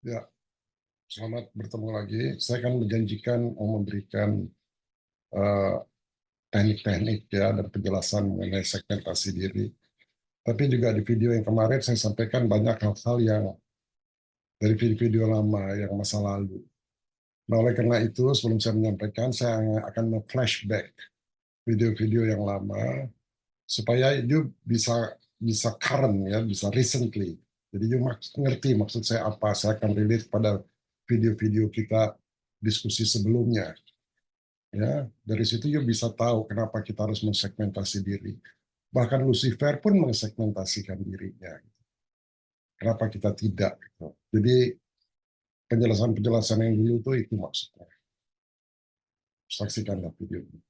Ya, selamat bertemu lagi. Saya akan menjanjikan mau memberikan eh, teknik-teknik ya dan penjelasan mengenai segmentasi diri. Tapi juga di video yang kemarin saya sampaikan banyak hal-hal yang dari video-video lama yang masa lalu. Nah, oleh karena itu, sebelum saya menyampaikan, saya akan flashback video-video yang lama supaya you bisa bisa current ya, bisa recently. Jadi you ngerti maksud saya apa. Saya akan relate pada video-video kita diskusi sebelumnya. Ya, dari situ you bisa tahu kenapa kita harus mensegmentasi diri. Bahkan Lucifer pun mensegmentasikan dirinya. Kenapa kita tidak? Gitu. Jadi penjelasan-penjelasan yang dulu itu maksudnya. Saksikanlah video ini.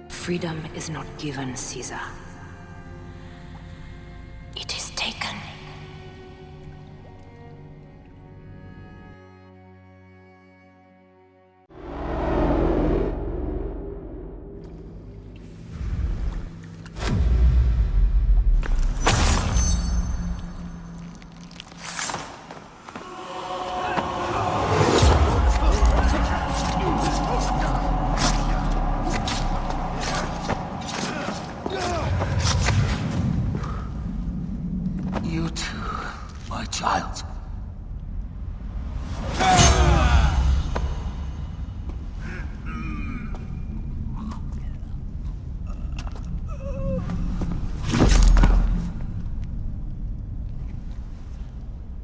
Freedom is not given, Caesar. It is taken. You too, my child.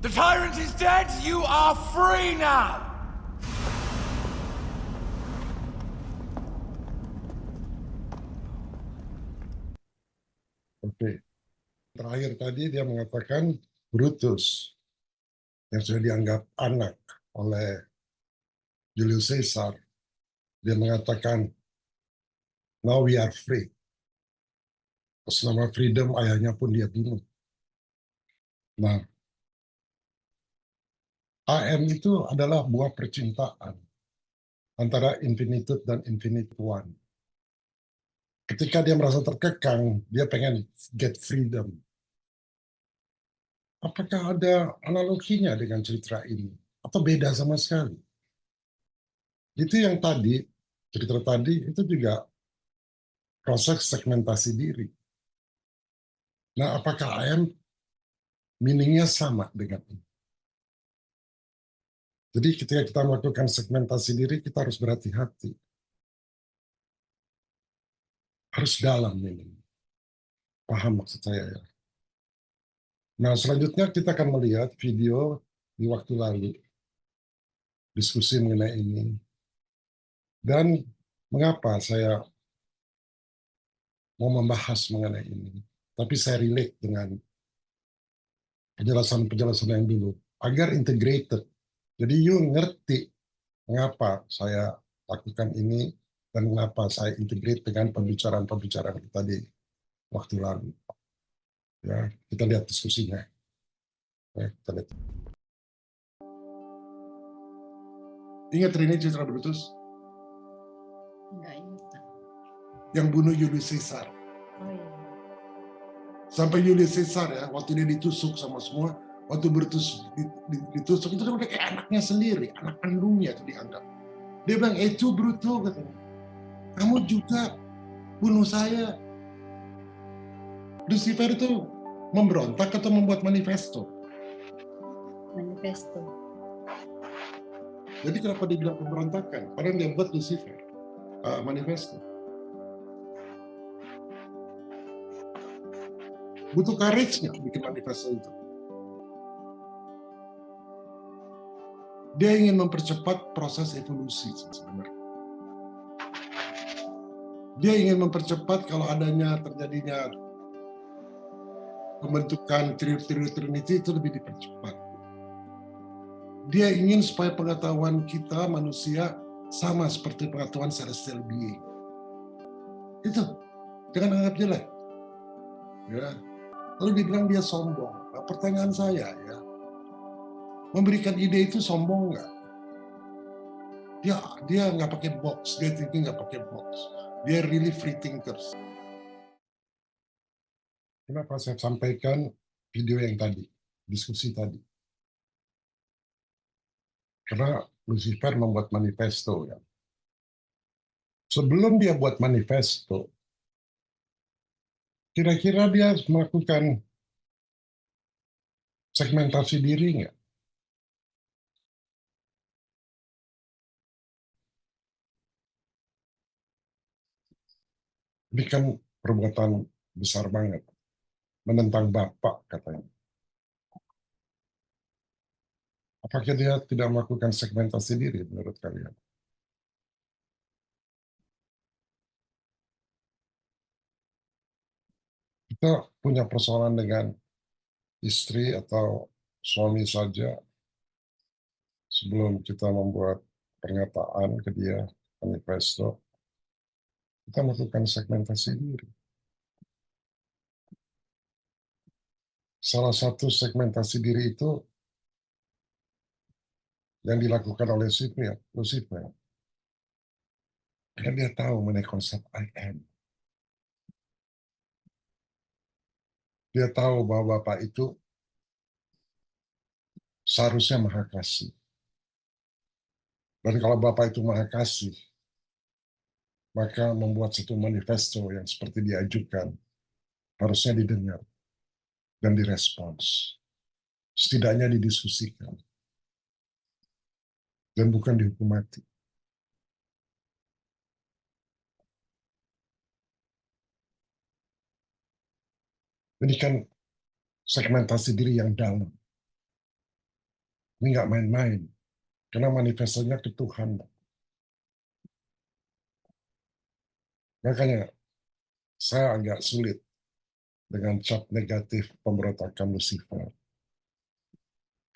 The tyrant is dead! You are free now! Oke. Terakhir tadi dia mengatakan Brutus yang sudah dianggap anak oleh Julius Caesar. Dia mengatakan, now we are free. Terus nama freedom ayahnya pun dia bunuh. Nah, AM itu adalah buah percintaan antara infinitude dan infinite one. Ketika dia merasa terkekang, dia pengen get freedom. Apakah ada analoginya dengan cerita ini? Atau beda sama sekali? Itu yang tadi, cerita tadi, itu juga proses segmentasi diri. Nah, apakah AM meaningnya sama dengan ini? Jadi ketika kita melakukan segmentasi diri, kita harus berhati-hati. Harus dalam meaning. Paham maksud saya ya? Nah, selanjutnya kita akan melihat video di waktu lalu. Diskusi mengenai ini. Dan mengapa saya mau membahas mengenai ini. Tapi saya relate dengan penjelasan-penjelasan yang dulu. Agar integrated. Jadi you ngerti mengapa saya lakukan ini dan mengapa saya integrate dengan pembicaraan-pembicaraan kita di waktu lalu. Ya, kita lihat diskusinya. Ya, kita lihat. Ingat Rini Citra Brutus? Enggak ingat. Yang bunuh Julius Caesar. Oh iya. Sampai Julius Caesar ya, waktu dia ditusuk sama semua, waktu Brutus ditusuk, itu kan udah kayak anaknya sendiri, anak kandungnya itu dianggap. Dia bilang, itu Brutus, katanya. Kamu juga bunuh saya. Lucifer itu memberontak atau membuat manifesto? Manifesto. Jadi kenapa dibilang pemberontakan? Padahal dia buat Lucifer. Manifesto. Butuh courage nggak bikin manifesto itu? Dia ingin mempercepat proses evolusi sebenarnya. Dia ingin mempercepat kalau terjadinya pembentukan teori-teori Trinity itu lebih dipercepat. Dia ingin supaya pengetahuan kita manusia sama seperti pengetahuan celestial being. Itu, jangan anggap jelek. Ya. Lalu dibilang dia sombong. Nah, pertanyaan saya ya, memberikan ide itu sombong nggak? Dia nggak pakai box, dia thinking nggak pakai box. Dia really free thinkers. Kenapa saya sampaikan video yang tadi, diskusi tadi. Karena Lucifer membuat manifesto ya. Sebelum dia buat manifesto, kira-kira dia melakukan segmentasi diri nggak? Ini kan perbuatan besar banget, menentang Bapak katanya. Apakah dia tidak melakukan segmentasi diri menurut kalian? Kita punya persoalan dengan istri atau suami saja sebelum kita membuat pernyataan ke dia, manifesto, kita melakukan segmentasi diri. Salah satu segmentasi diri itu yang dilakukan oleh Lucifer. Karena dia tahu mengenai konsep I am. Dia tahu bahwa Bapak itu seharusnya maha kasih. Dan kalau Bapak itu maha kasih, maka membuat satu manifesto yang seperti diajukan harusnya didengar dan direspons. Setidaknya didiskusikan. Dan bukan dihukum mati. Ini kan segmentasi diri yang dalam. Ini nggak main-main. Karena manifestonya ke Tuhan. Makanya saya agak sulit dengan cap negatif pemberontakan Lucifer.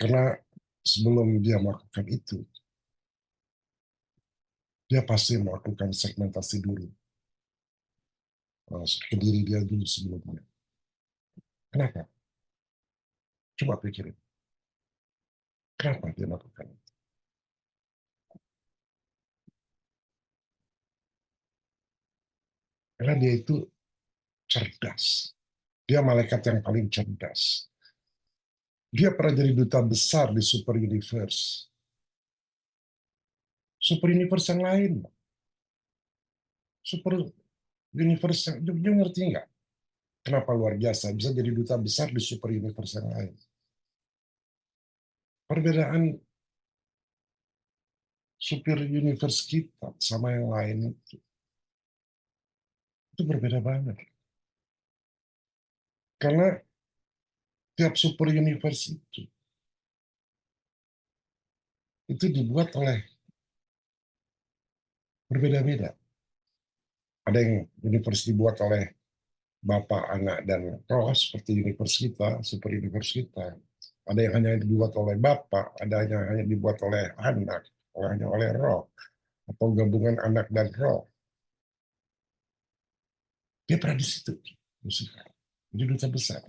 Karena sebelum dia melakukan itu, dia pasti melakukan segmentasi dulu. Ke diri dia dulu sebelumnya. Kenapa? Coba pikirin. Kenapa dia melakukan itu? Karena dia itu cerdas. Dia malaikat yang paling cerdas. Dia pernah jadi duta besar di Super Universe. Super Universe yang lain. Super Universe yang, dia ngerti nggak? Kenapa luar biasa bisa jadi duta besar di Super Universe yang lain? Perbedaan Super Universe kita sama yang lain itu berbeda banget. Karena tiap Super Universe itu dibuat oleh berbeda-beda. Ada yang universe dibuat oleh Bapak, Anak, dan Roh seperti universe kita, Super Universe kita. Ada yang hanya dibuat oleh Bapak, ada yang hanya dibuat oleh Anak, hanya oleh Roh, atau gabungan Anak dan Roh. Dia pernah di situ, Lucifer. Jadi duta besar.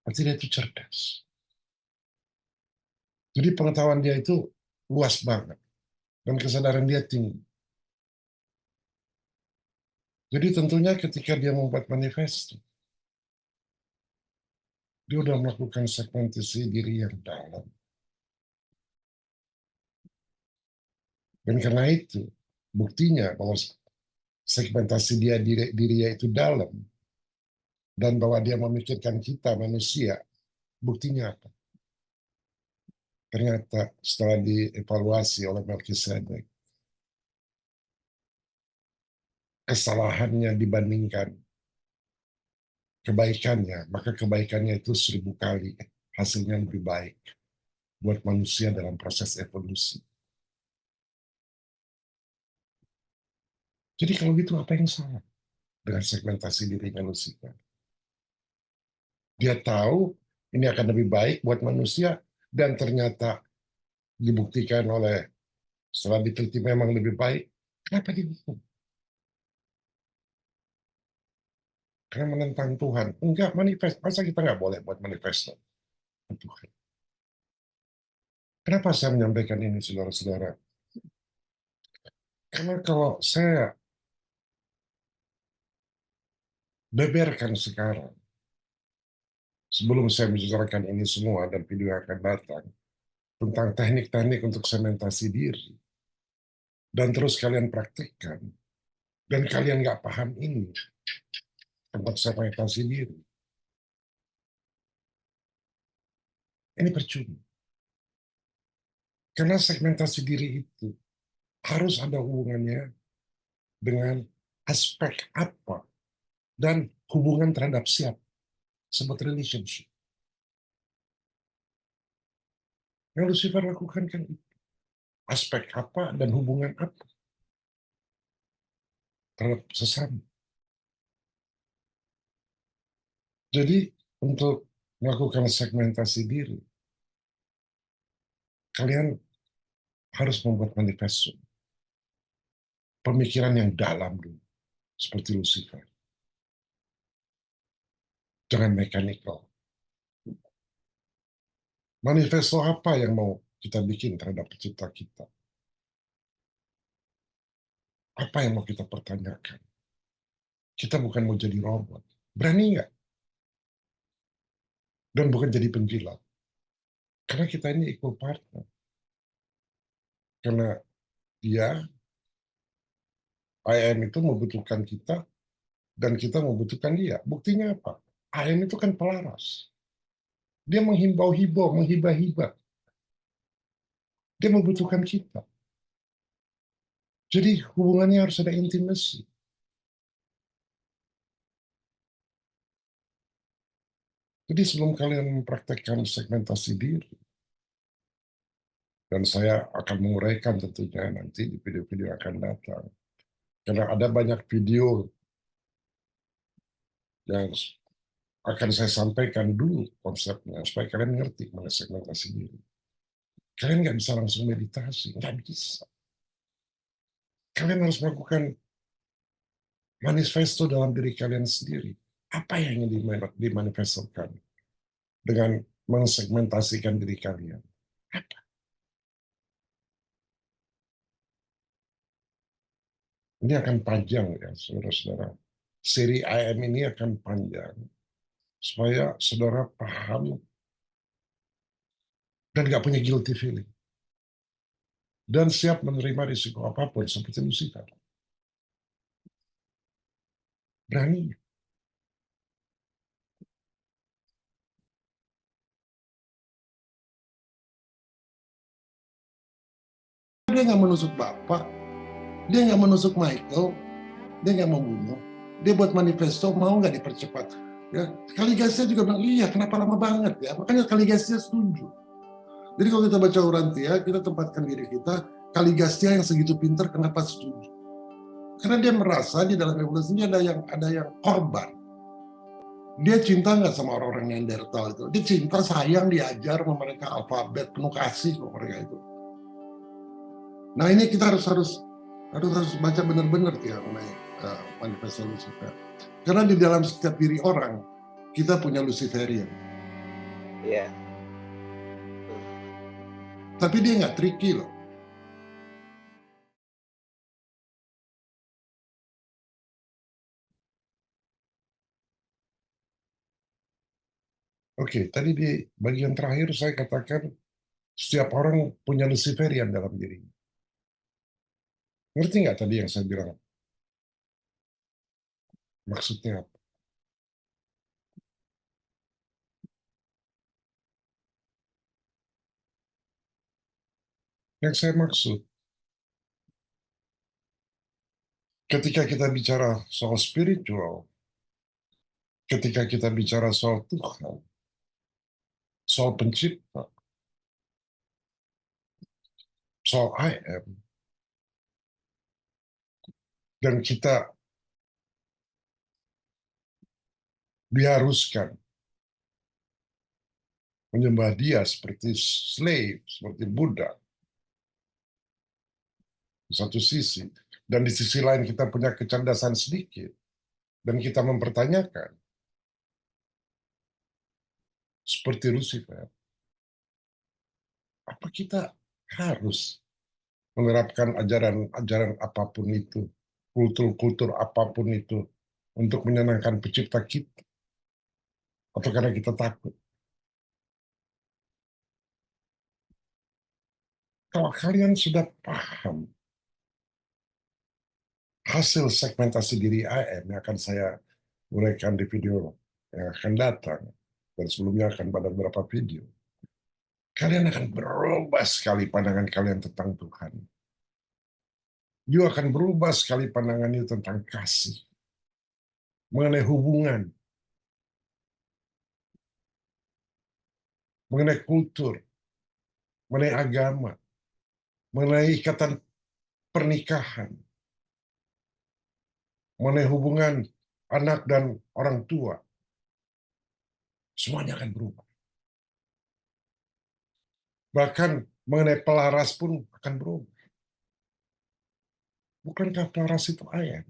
Berarti dia itu cerdas. Jadi pengetahuan dia itu luas banget. Dan kesadaran dia tinggi. Jadi tentunya ketika dia membuat manifesto, dia sudah melakukan segmentasi diri yang dalam. Dan karena itu, buktinya bahwa segmentasi dirinya itu dalam, dan bahwa dia memikirkan kita manusia, buktinya apa? Ternyata setelah dievaluasi oleh Melkisedek, kesalahannya dibandingkan kebaikannya, maka kebaikannya itu 1000 kali hasilnya lebih baik buat manusia dalam proses evolusi. Jadi kalau gitu apa yang salah dengan segmentasi dirinya Lucifer? Dia tahu ini akan lebih baik buat manusia dan ternyata dibuktikan oleh setelah diteliti memang lebih baik. Kenapa dihukum? Karena menentang Tuhan. Enggak manifest. Masa kita nggak boleh buat manifesto Tuhan? Kenapa saya menyampaikan ini, saudara-saudara? Karena kalau saya beberkan sekarang, sebelum saya membicarakan ini semua dan video yang akan datang, tentang teknik-teknik untuk sementasi diri, dan terus kalian praktikkan, dan kalian nggak paham ini, tentang sementasi diri, ini percuma. Karena segmentasi diri itu harus ada hubungannya dengan aspek apa dan hubungan terhadap siapa, sebut relationship. Yang Lucifer lakukan kan itu. Aspek apa dan hubungan apa terhadap sesama. Jadi untuk melakukan segmentasi diri, kalian harus membuat manifesto. Pemikiran yang dalam dulu, seperti Lucifer. Jangan mekanikal. Manifesto apa yang mau kita bikin terhadap pencipta kita? Apa yang mau kita pertanyakan? Kita bukan mau jadi robot. Berani nggak? Dan bukan jadi penjilat. Karena kita ini equal partner. Karena dia, IM itu membutuhkan kita, dan kita membutuhkan dia. Buktinya apa? IM itu kan pelaras. Dia menghimbau-himbau, menghibah-hibah. Dia membutuhkan kita. Jadi hubungannya harus ada intimacy. Jadi sebelum kalian mempraktekkan segmentasi diri, dan saya akan menguraikan tentunya nanti di video-video yang akan datang. Karena ada banyak video yang akan saya sampaikan dulu konsepnya, supaya kalian ngerti mengenai segmentasi diri. Kalian nggak bisa langsung meditasi, nggak bisa. Kalian harus melakukan manifesto dalam diri kalian sendiri. Apa yang ingin dimanifestkan dengan mensegmentasikan diri kalian? Apa? Ini akan panjang ya, saudara-saudara. Seri IM ini akan panjang, supaya saudara paham dan nggak punya guilty feeling. Dan siap menerima risiko apapun, seperti Lucifer. Berani. Dia nggak menusuk Bapak, dia nggak menusuk Michael, dia nggak mau bunuh. Dia buat manifesto, mau nggak dipercepat. Ya, Kaligastia juga bilang, iya kenapa lama banget ya. Makanya Kaligastia setuju. Jadi kalau kita baca Urantia, kita tempatkan diri kita, Kaligastia yang segitu pintar, kenapa setuju? Karena dia merasa di dalam evolusi ini ada yang korban. Dia cinta nggak sama orang-orang Neanderthal itu. Dia cinta, sayang, diajar sama mereka alfabet, penuh kasih sama mereka itu. Nah ini kita harus baca benar-benar ya mengenai manifesto Lucifer. Karena di dalam setiap diri orang kita punya Luciferian. Iya. Tapi dia nggak tricky loh. Oke, tadi di bagian terakhir saya katakan setiap orang punya Luciferian dalam dirinya. Ngerti nggak tadi yang saya bilang? Maksudnya apa? Yang saya maksud, ketika kita bicara soal spiritual, ketika kita bicara soal Tuhan, soal pencipta, soal I am, dan kita diharuskan menyembah dia seperti slave, seperti budak, di satu sisi, dan di sisi lain kita punya kecerdasan sedikit, dan kita mempertanyakan, seperti Lucifer, apa kita harus menerapkan ajaran-ajaran apapun itu, kultur-kultur apapun itu, untuk menyenangkan pencipta kita? Atau karena kita takut? Kalau kalian sudah paham hasil segmentasi diri IM yang akan saya uraikan di video yang akan datang, dan sebelumnya akan pada beberapa video, kalian akan berubah sekali pandangan kalian tentang Tuhan. You akan berubah sekali pandangan you tentang kasih, mengenai hubungan, mengenai kultur, mengenai agama, mengenai ikatan pernikahan, mengenai hubungan anak dan orang tua. Semuanya akan berubah. Bahkan mengenai pelaras pun akan berubah. Bukankah pelaras itu ayat?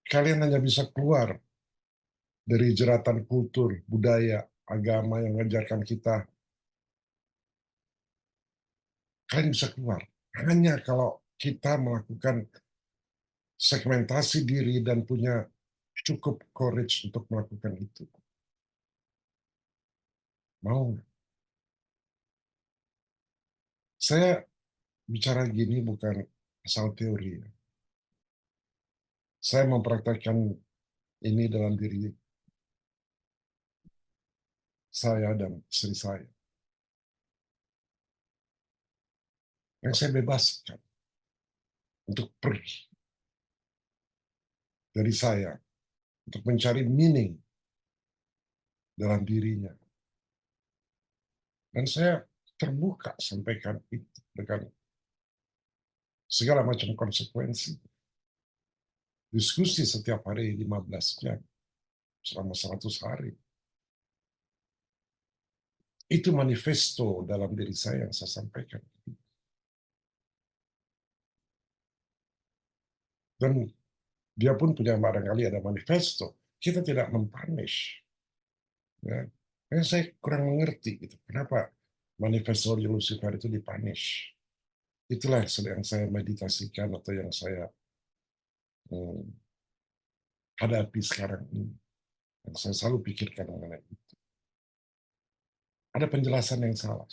Kalian hanya bisa keluar dari jeratan kultur, budaya, agama yang mengajarkan kita. Kalian bisa keluar hanya kalau kita melakukan segmentasi diri dan punya cukup courage untuk melakukan itu. Mau nggak? Saya bicara gini bukan asal teori. Saya mempraktekkan ini dalam diri saya dan istri saya. Yang saya bebaskan untuk pergi dari saya, untuk mencari meaning dalam dirinya. Dan saya terbuka sampaikan itu dengan segala macam konsekuensi. Diskusi setiap hari 15 jam selama 100 hari. Itu manifesto dalam diri saya yang saya sampaikan. Dan dia pun punya barangkali ada manifesto. Kita tidak mempunish. Ya. Saya kurang mengerti gitu. Kenapa manifesto Lucifer itu dipunish. Itulah yang saya meditasikan atau yang saya hadapi sekarang ini. Yang saya selalu pikirkan mengenai itu. Ada penjelasan yang salah.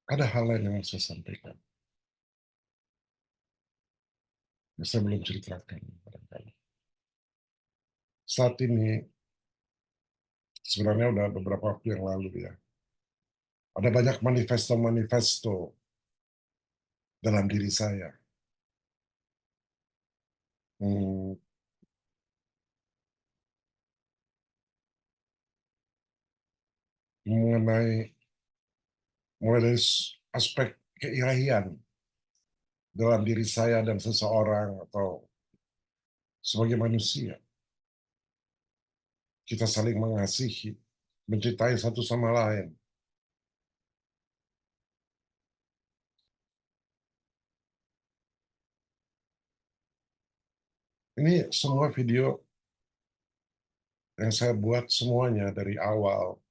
Ada hal lain yang saya sampaikan. Yang saya belum ceritakan. Saat ini, sebenarnya udah beberapa waktu yang lalu ya, ada banyak manifesto-manifesto dalam diri saya. Mengenai mulai dari aspek keilahian dalam diri saya dan seseorang atau sebagai manusia. Kita saling mengasihi, mencintai satu sama lain. Ini semua video yang saya buat semuanya dari awal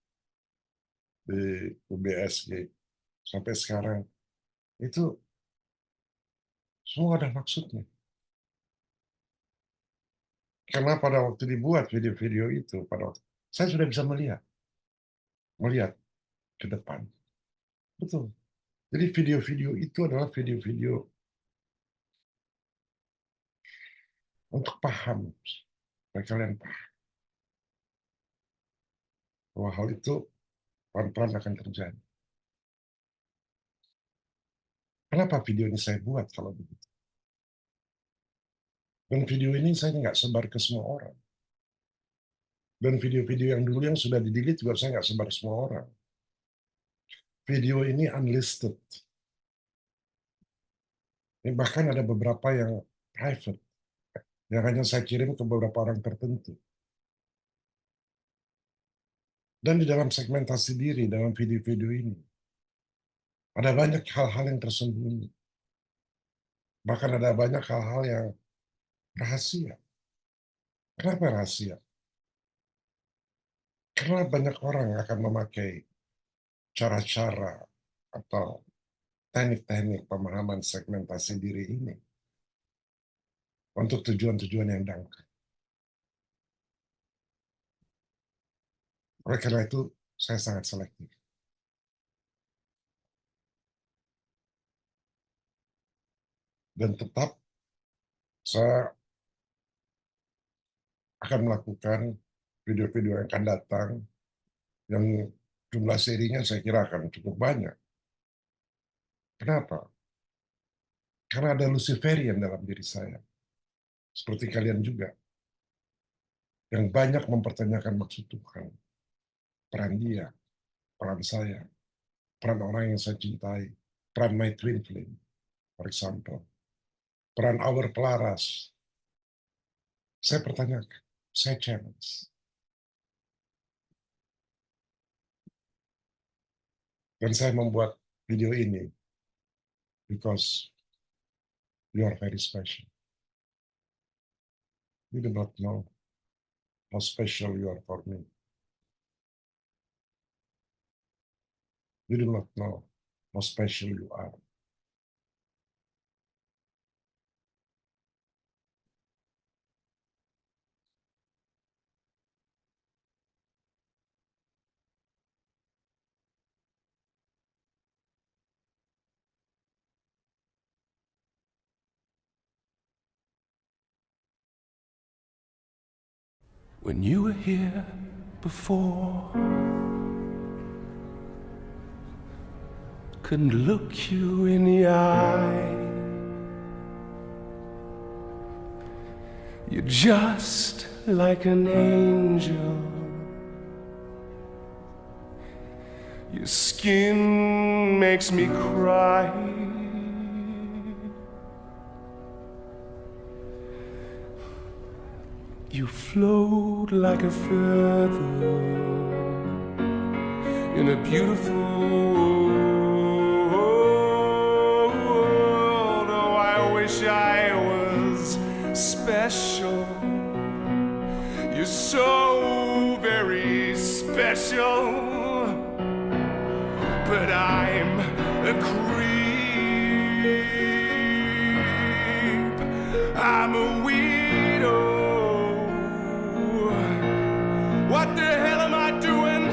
di UBSG sampai sekarang itu semua ada maksudnya. Karena pada waktu dibuat video-video itu, saya sudah bisa melihat ke depan. Betul. Jadi video-video itu adalah video-video untuk paham, supaya kalian paham bahwa hal itu pelan-pelan akan terjadi. Kenapa video ini saya buat kalau begitu? Dan video ini saya nggak sebar ke semua orang. Dan video-video yang dulu yang sudah di-delete juga saya nggak sebar ke semua orang. Video ini unlisted. Ini bahkan ada beberapa yang private, yang hanya saya kirim ke beberapa orang tertentu. Dan di dalam segmentasi diri, dalam video-video ini, ada banyak hal-hal yang tersembunyi. Bahkan ada banyak hal-hal yang rahasia. Kenapa rahasia? Karena banyak orang akan memakai cara-cara atau teknik-teknik pemahaman segmentasi diri ini untuk tujuan-tujuan yang dangkal. Oleh karena itu, saya sangat selektif. Dan tetap saya akan melakukan video-video yang akan datang yang jumlah serinya saya kira akan cukup banyak. Kenapa? Karena ada Luciferian dalam diri saya. Seperti kalian juga. Yang banyak mempertanyakan maksud Tuhan. Peran dia, peran saya, peran orang yang saya cintai, peran my twin flame, for example. Peran our pelaras. Saya pertanyakan, saya challenge. Dan saya membuat video ini because you are very special. You do not know how special you are for me. You do not know how special you are. When you were here before, couldn't look you in the eye. You're just like an angel. Your skin makes me cry. You float like a feather in a beautiful world. Oh, I wish I was special. You're so very special, but I'm a creep. I'm a weirdo. What the hell am I doing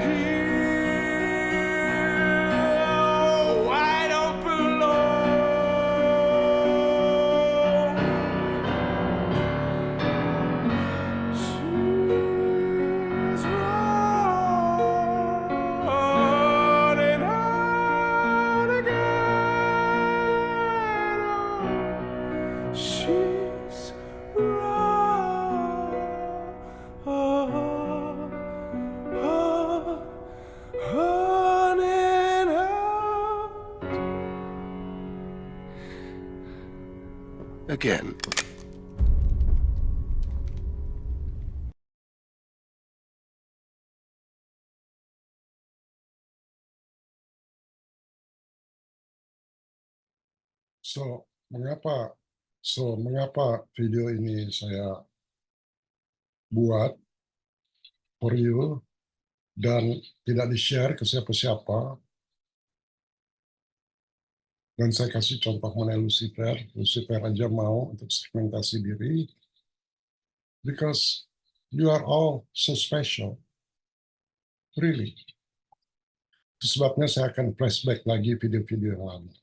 here? Oh, I don't belong. She's running out again. Oh, she's running out again. Mengapa video ini saya buat for you dan tidak di-share ke siapa-siapa? Dan saya kasih contoh mengenai Lucifer. Lucifer aja mau untuk segmentasi diri. Because you are all so special. Really. Itu sebabnya saya akan flashback lagi video-video yang lama.